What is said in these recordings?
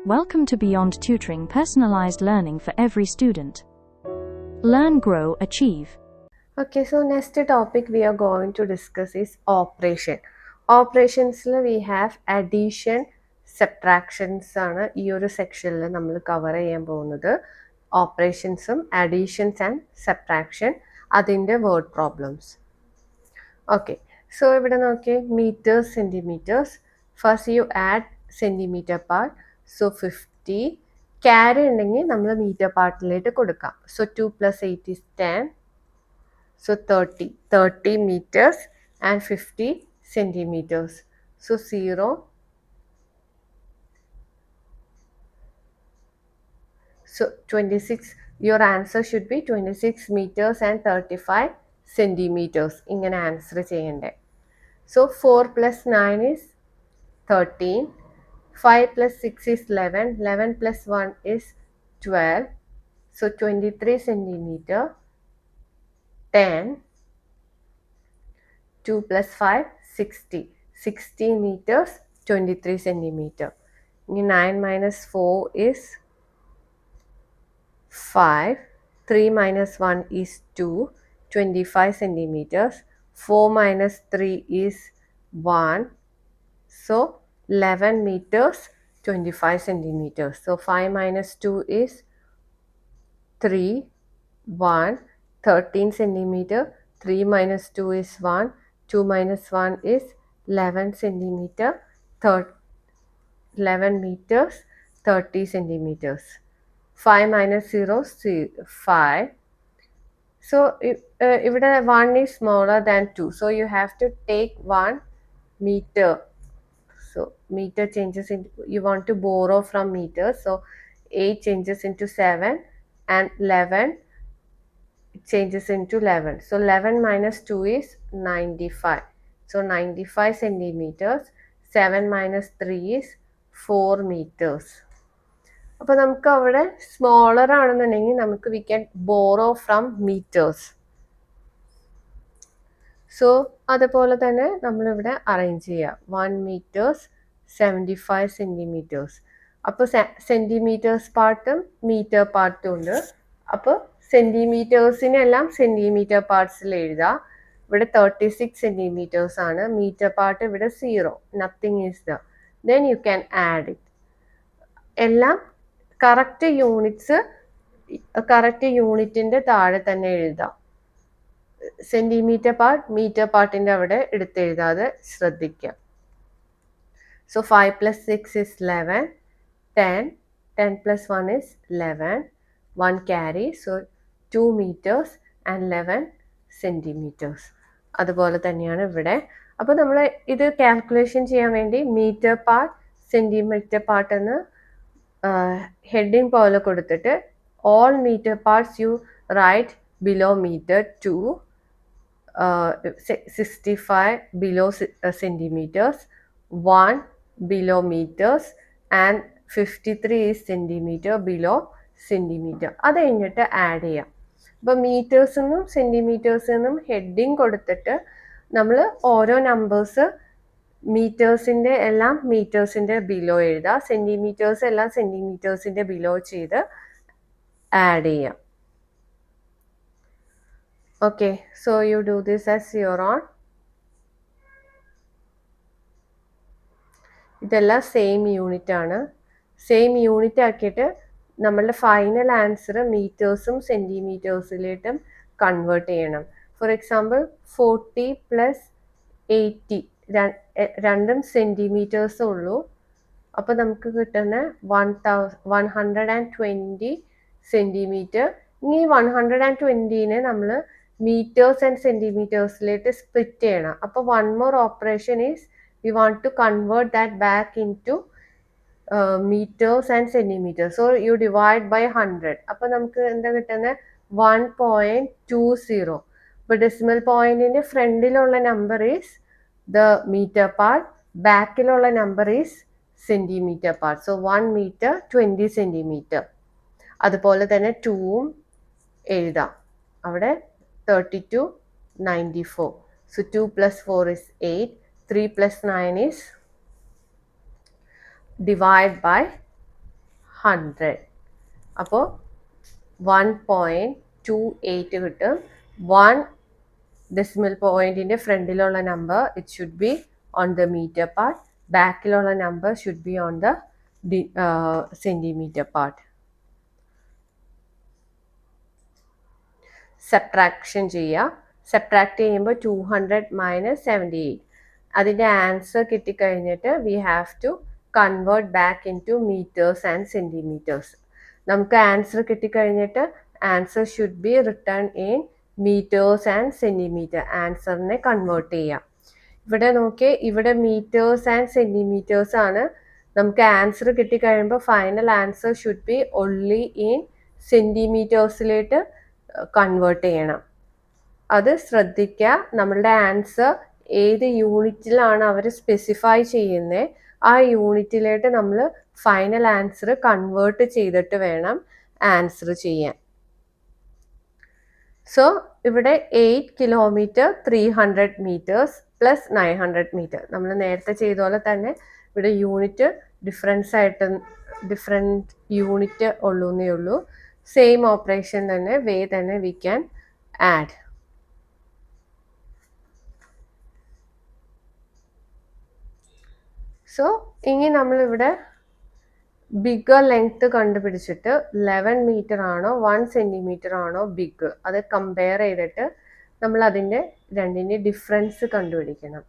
Welcome to Beyond Tutoring, personalized learning for every student. Learn, grow, achieve. Okay, so next topic we are going to discuss is operation. Operations we have addition, subtractions ആണ് ഈ ഒരു സെക്ഷനിൽ നമ്മൾ cover ചെയ്യാൻ പോകുന്നത്. ഓപ്പറേഷൻസും additions and subtraction അതിൻ്റെ word problems. Okay, so ഇവിടെ നോക്കിയേ meters centimeters. First you add centimeter part. So 50. Carry ഉണ്ടെങ്കിൽ നമ്മൾ മീറ്റർ പാർട്ടിലേക്ക് കൊടുക്കാം. So 2 + 8 is 10. So 30 meters and 50 centimeters. So 0. So 26. Your answer should be 26 meters and 35 centimeters. ഇങ്ങനെ answer ചെയ്യണ്ടേ. So 4 + 9 is 13. 5 + 6 is 11. 11 + 1 is 12. So 23 centimeter. 10. 2 + 5, 60. 60 meters, 23 centimeter. 9 - 4 is 5. 3 - 1 is 2. 25 centimeters. 4 - 3 is 1. So 11 meters, 25 centimeters. So 5 - 2 is 3. 1. 13 centimeter. 3 - 2 is 1. 2 - 1 is 11 centimeter. 11 meters, 30 centimeters. 5 - 0, 5. So ഇവിടെ 1 is smaller than 2. So you have to take 1 meter. So meter changes into, you want to borrow from meters. So 8 changes into 7 and 11 changes into 11. So 11 - 2 is 95. So 95 centimeters. 7 - 3 is 4 meters. അപ്പോൾ നമുക്ക് അവിടെ smaller ആണെന്നുണ്ടെങ്കിൽ നമുക്ക് we can borrow from meters. So അതുപോലെ തന്നെ നമ്മളിവിടെ arrange ചെയ്യുക. 1 meters, 75 centimeters. അപ്പോൾ സെൻറ്റിമീറ്റേഴ്സ് പാർട്ടും മീറ്റർ പാർട്ടും ഉണ്ട്. അപ്പോൾ സെൻറ്റിമീറ്റേഴ്സിനെല്ലാം സെൻറ്റിമീറ്റർ പാർട്സിൽ എഴുതാം. ഇവിടെ 36 centimeters ആണ്. മീറ്റർ പാർട്ട് ഇവിടെ 0. Nothing is the. Then you can add it. എല്ലാം കറക്റ്റ് യൂണിറ്റ്സ് കറക്റ്റ് യൂണിറ്റിൻ്റെ താഴെ തന്നെ എഴുതാം. സെൻറ്റിമീറ്റർ പാർട്ട് മീറ്റർ പാർട്ടിൻ്റെ അവിടെ എടുത്തെഴുതാതെ ശ്രദ്ധിക്കാം. So 5 + 6 is 11. 10. 10 + 1 is 11. 1 carry. So 2 meters and 11 centimeters. അതുപോലെ തന്നെയാണ് ഇവിടെ. അപ്പോൾ നമ്മൾ ഇത് കാൽക്കുലേഷൻ ചെയ്യാൻ വേണ്ടി മീറ്റർ പാർട്ട് സെൻറ്റിമീറ്റർ പാർട്ട് എന്ന് ഹെഡിങ് പോലെ കൊടുത്തിട്ട് all meter parts you write below meter. 2 65 below centimeters. 1 below meters and 53 is centimeter below centimeter. അത് കഴിഞ്ഞിട്ട് ആഡ് ചെയ്യാം. അപ്പോൾ മീറ്റേഴ്സിനും സെൻറ്റിമീറ്റേഴ്സിനും ഹെഡിങ് കൊടുത്തിട്ട് നമ്മൾ ഓരോ നമ്പേഴ്സ് മീറ്റേഴ്സിൻ്റെ എല്ലാം മീറ്റേഴ്സിൻ്റെ ബിലോ എഴുതുക. സെൻറ്റിമീറ്റേഴ്സ് എല്ലാം സെൻറ്റിമീറ്റേഴ്സിൻ്റെ ബിലോ ചെയ്ത് ആഡ് ചെയ്യാം. Okay, so you do this as your own. ഇതെല്ലാം സെയിം യൂണിറ്റ് ആണ്. സെയിം യൂണിറ്റ് ആക്കിയിട്ട് നമ്മളുടെ ഫൈനൽ ആൻസർ മീറ്റേഴ്സും സെൻറ്റിമീറ്റേഴ്സിലേട്ടും കൺവേർട്ട് ചെയ്യണം. ഫോർ എക്സാമ്പിൾ 40 + 80 രണ്ടും സെൻറ്റിമീറ്റേഴ്സേ ഉള്ളൂ. അപ്പോൾ നമുക്ക് കിട്ടുന്ന 120 സെൻറ്റിമീറ്റർ. ഇനി 120നെ നമ്മൾ മീറ്റേഴ്സ് ആൻഡ് സെൻറ്റിമീറ്റേഴ്സിലേക്ക് സ്പ്ലിറ്റ് ചെയ്യണം. അപ്പോൾ one more operation is we want to convert that back into meters and centimeters. So you divide by 100. അപ്പോൾ നമുക്ക് എന്താ കിട്ടുന്നത് 1.20. അപ്പോൾ ഡെസിമൽ പോയിന്റിന്റെ ഫ്രണ്ടിലുള്ള number is the metre part, ബാക്കിലുള്ള number is centimetre part. So 1 meter 20 centimeter. അതുപോലെ തന്നെ 2ഉം എഴുതാം. അവിടെ 32 94. So 2 + 4 is 8. 3 + 9 is divide by 100. അപ്പോൾ 1.28 കിട്ടും. 1 decimal പോയിന്റിന്റെ ഫ്രണ്ടിലുള്ള number it should be on the metre part, ബാക്കിലുള്ള number should be on the centimetre part. Subtraction ചെയ്യുക. സബ്ട്രാക്ട് ചെയ്യുമ്പോൾ 200 മൈനസ് 78. അതിൻ്റെ ആൻസർ കിട്ടിക്കഴിഞ്ഞിട്ട് we have to convert back into metres and centimetres. നമുക്ക് ആൻസർ കിട്ടിക്കഴിഞ്ഞിട്ട് answer should be return in metres and centimetre. ആൻസറിനെ convert ചെയ്യാം. ഇവിടെ നോക്കി, ഇവിടെ മീറ്റേഴ്സ് ആൻഡ് സെൻറ്റിമീറ്റേഴ്സ് ആണ്. നമുക്ക് ആൻസർ കിട്ടിക്കഴിയുമ്പോൾ final answer should be only in സെൻറ്റിമീറ്റേഴ്സിലേക്ക് convert ചെയ്യണം. അത് ശ്രദ്ധിക്കുക. നമ്മളുടെ ആൻസർ ഏത് യൂണിറ്റിലാണ് അവർ സ്പെസിഫൈ ചെയ്യുന്നത്, ആ യൂണിറ്റിലേക്ക് നമ്മൾ ഫൈനൽ ആൻസർ കൺവേർട്ട് ചെയ്തിട്ട് വേണം ആൻസർ ചെയ്യാൻ. സോ ഇവിടെ 8 കിലോമീറ്റർ 300 മീറ്റേഴ്സ് പ്ലസ് 900 മീറ്റർ. നമ്മൾ നേരത്തെ ചെയ്ത പോലെ തന്നെ ഇവിടെ യൂണിറ്റ് ഡിഫറെൻറ്റ് യൂണിറ്റ് ഉള്ളൂന്നേ ഉള്ളൂ. സെയിം ഓപ്പറേഷൻ തന്നെ വി ക്യാൻ ആഡ്. സോ ഇനി നമ്മളിവിടെ ബിഗ്ഗർ ലെങ്ത് കണ്ടുപിടിച്ചിട്ട് 11 മീറ്റർ ആണോ 1 സെൻറ്റിമീറ്റർ ആണോ ബിഗ്, അത് കമ്പയർ ചെയ്തിട്ട് നമ്മൾ അതിൻ്റെ രണ്ടിൻ്റെ ഡിഫറൻസ് കണ്ടുപിടിക്കണം.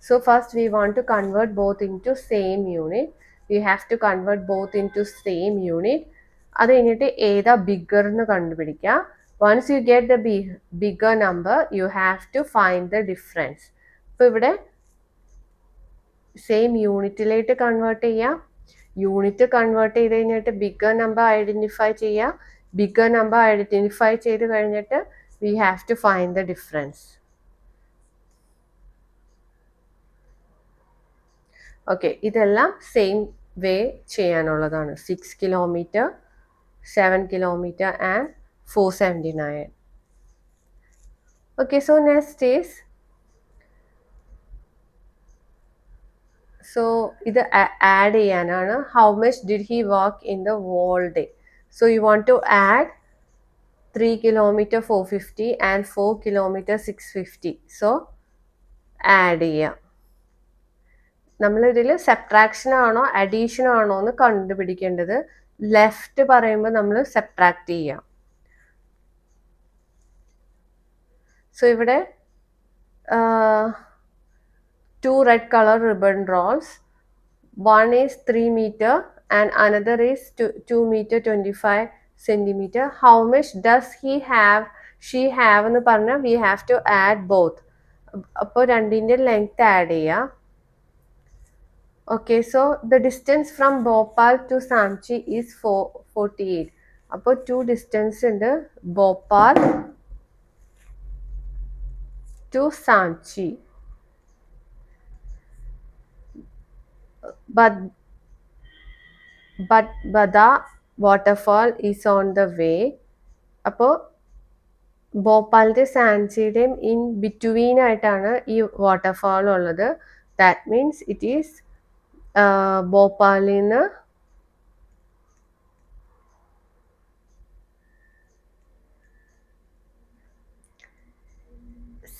So first we want to convert both into same unit. We have to convert both into same unit. അത് കഴിഞ്ഞിട്ട് ഏതാ ബിഗ്ഗർ എന്ന് കണ്ടുപിടിക്കുക. Once you get the bigger number you have to find the difference. അപ്പോൾ ഇവിടെ same യൂണിറ്റിലേക്ക് convert ചെയ്യുക. Unit convert ചെയ്ത് കഴിഞ്ഞിട്ട് ബിഗ്ഗർ നമ്പർ ഐഡൻറ്റിഫൈ ചെയ്യുക. ബിഗ്ഗർ നമ്പർ ഐഡൻറ്റിഫൈ ചെയ്ത് കഴിഞ്ഞിട്ട് we have to find the difference. Okay, ഇതെല്ലാം സെയിം വേ ചെയ്യാനുള്ളതാണ്. 6 kilometre 7 kilometer and 479. Okay, so next is, so ഇത് add ചെയ്യാനാണ്. How much did he walk in the whole day? So you want to add 3 kilometer 450 and 4 kilometer 650. So add ചെയ്യാം. നമ്മളിതിൽ subtraction ആണോ addition ആണോ എന്ന് കണ്ടുപിടിക്കേണ്ടത്. Left പറയുമ്പോൾ നമ്മൾ സബ്ട്രാക്ട് ചെയ്യാം. സോ ഇവിടെ 2 red color ribbon rolls. One is 3 meter and another is 2 meter 25 centimeter. How much does she have എന്ന് പറഞ്ഞാൽ we have to add both. അപ്പോൾ രണ്ടിൻ്റെ ലെങ്ത് ആഡ് ചെയ്യാം. Okay, so the distance from Bhopal to Sanchi is 48. അപ്പോൾ 2 distance ഉണ്ട്, Bhopal to Sanchi. But Bada waterfall is on the way. അപ്പോൾ ഭോപ്പാലിൻ്റെ സാൻച്ചിയുടെയും in between ആയിട്ടാണ് ഈ വാട്ടർഫാൾ ഉള്ളത്. ദാറ്റ് മീൻസ് ഇറ്റ് ഈസ് ഭോപ്പാലിൽ നിന്ന്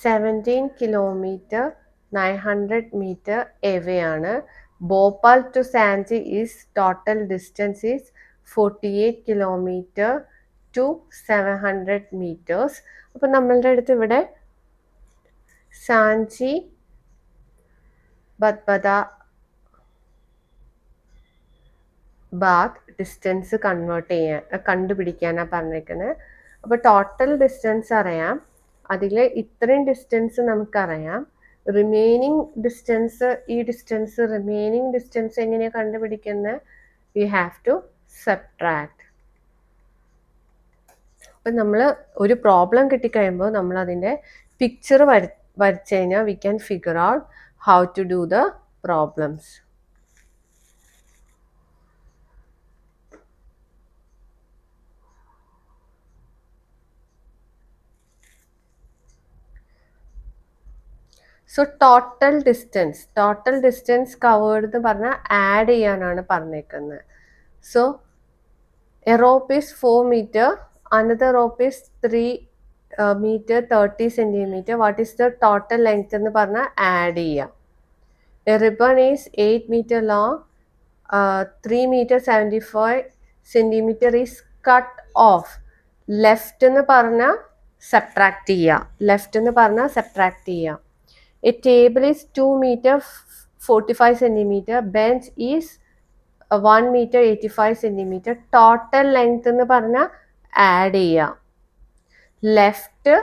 17 kilometer 900 meter away ആണ്. Bhopal to Sanchi is total distance is 48 kilometer to 700 meters. അപ്പം നമ്മളുടെ അടുത്ത് ഇവിടെ സാൻച്ചി ബദ്ബദ ബാഗ് ഡിസ്റ്റൻസ് കണ്ടുപിടിക്കാനാണ് പറഞ്ഞേക്കുന്നത്. അപ്പോൾ ടോട്ടൽ ഡിസ്റ്റൻസ് അറിയാം, അതിൽ ഇത്രയും ഡിസ്റ്റൻസ് നമുക്കറിയാം. റിമൈനിങ് ഡിസ്റ്റൻസ് റിമൈനിങ് ഡിസ്റ്റൻസ് എങ്ങനെയാണ് കണ്ടുപിടിക്കുന്നത്? We have to subtract. അപ്പം നമ്മൾ ഒരു പ്രോബ്ലം കിട്ടിക്കഴിയുമ്പോൾ നമ്മൾ അതിൻ്റെ പിക്ചർ വരച്ചു കഴിഞ്ഞാൽ we can figure out how to do the problems. So total distance covered എന്ന് പറഞ്ഞാൽ ആഡ് ചെയ്യാനാണ് പറഞ്ഞേക്കുന്നത്. So a rope is 4 meter, another rope is 3 meter 30 centimeter. What is the total length എന്ന് പറഞ്ഞാൽ ആഡ് ചെയ്യാം. A ribbon is 8 meter long, 3 meter 75 centimeter is cut off. Left എന്ന് പറഞ്ഞാൽ subtract ചെയ്യുക. ലെഫ്റ്റ് എന്ന് പറഞ്ഞാൽ സബ്ട്രാക്ട് ചെയ്യുക. A table is 2 meter 45 centimeter. Bench is 1 meter 85 centimeter. Total length എന്ന് പറഞ്ഞാൽ ആഡ് ചെയ്യാം. ലെഫ്റ്റ്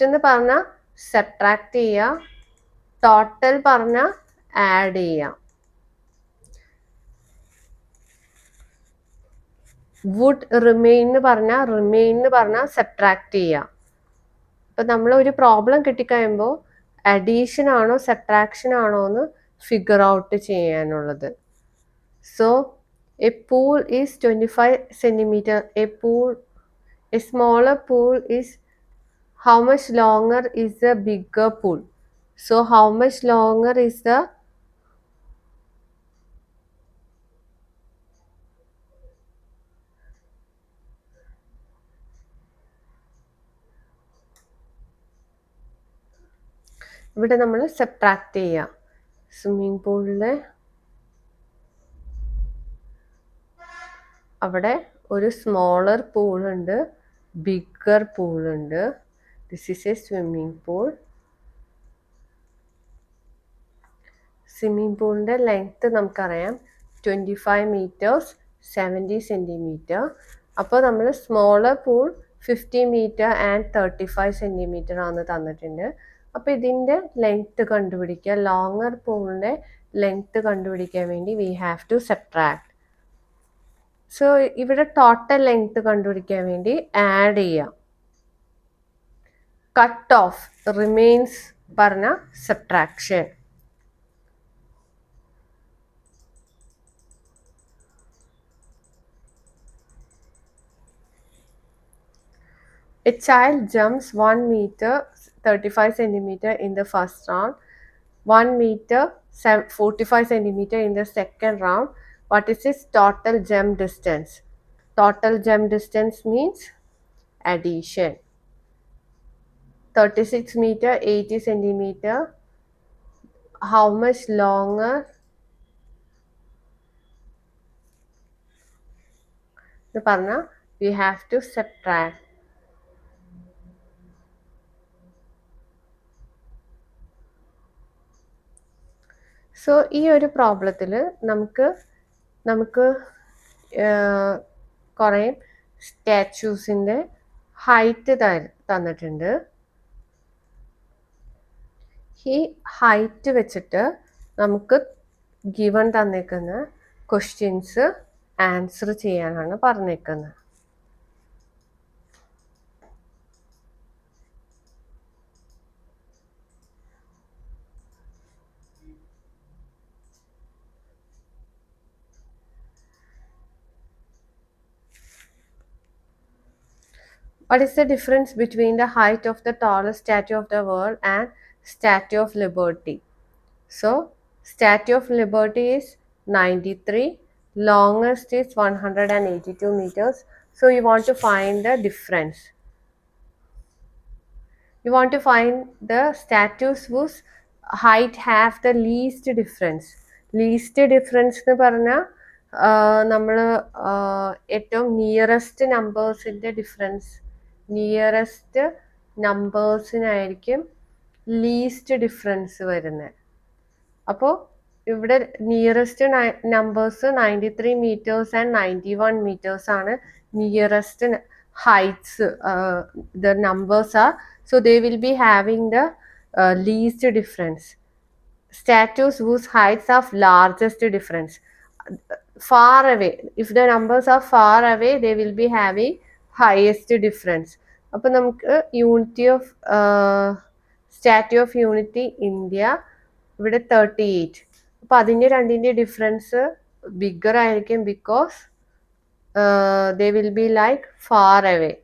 എന്ന് പറഞ്ഞാൽ സബ്ട്രാക്ട് ചെയ്യുക. ടോട്ടൽ പറഞ്ഞാൽ ആഡ് ചെയ്യാം. വുഡ് റിമെയിൻ എന്ന് പറഞ്ഞാൽ സബ്ട്രാക്ട് ചെയ്യുക. ഇപ്പം നമ്മൾ ഒരു പ്രോബ്ലം കിട്ടിക്കഴിയുമ്പോൾ അഡീഷൻ ആണോ സബ്ട്രാക്ഷൻ ആണോ എന്ന് ഫിഗർ ഔട്ട് ചെയ്യാനുള്ളത്. So A pool is 25 centimeter. A smaller pool is how much longer is the bigger pool? So how much longer is the ഇവിടെ നമ്മൾ സബ്ട്രാക്ട് ചെയ്യുക. സ്വിമ്മിംഗ് പൂളിൽ അവിടെ ഒരു സ്മോളർ പൂളുണ്ട്, ബിഗ്ഗർ പൂളുണ്ട്. This is a swimming pool. Swimming പൂളിൻ്റെ length നമുക്കറിയാം 25 meters 70 centimeter. അപ്പോൾ നമ്മൾ smaller pool 50 meter and 35 centimeter ആണ് തന്നിട്ടുണ്ട്. അപ്പോൾ ഇതിൻ്റെ ലെങ്ത്ത് കണ്ടുപിടിക്കുക. ലോങ്ങർ പൂളിൻ്റെ ലെങ്ത്ത് കണ്ടുപിടിക്കാൻ വേണ്ടി we have to subtract. So ഇവിടെ ടോട്ടൽ ലെങ്ത്ത് കണ്ടുപിടിക്കാൻ വേണ്ടി ആഡ് ചെയ്യാം. കട്ട് ഓഫ് റിമെയിൻസ് പറഞ്ഞ subtraction. A child jumps 1 meter 35 centimeter in the first round, 1 meter 45 centimeter in the second round. What is its total jump distance? Total jump distance means addition. 36 meter 80 centimeter. How much longer? We have to subtract. So ഈ ഒരു പ്രോബ്ലത്തിൽ നമുക്ക് കുറേ സ്റ്റാച്യൂസിൻ്റെ height തന്നിട്ടുണ്ട്. ഈ height വെച്ചിട്ട് നമുക്ക് given തന്നേക്കുന്ന questions answer ചെയ്യാനാണ് പറഞ്ഞേക്കുന്നത്. What is the difference between the height of the tallest statue of the world and Statue of Liberty? So, Statue of Liberty is 93, longest is 182 meters. So, you want to find the difference. You want to find the statues whose height have the least difference. Least difference എന്ന് പറഞ്ഞാൽ നമ്മൾ ഏറ്റവും nearest നമ്പേഴ്സിൻ്റെ difference, nearest നമ്പേഴ്സിനായിരിക്കും least difference വരുന്നത്. അപ്പോൾ ഇവിടെ nearest numbers 93 meters and 91 meters ആണ് nearest heights. The numbers are, so they will be having the least difference. Statues whose heights have largest difference. Far away, if the numbers are far away, they will be having highest difference. അപ്പോൾ നമുക്ക് unity of statue of unity India ഇവിടെ 38. അപ്പോൾ അതിൻ്റെ രണ്ടിൻ്റെ difference bigger ആയിരിക്കും, because they will be like far away.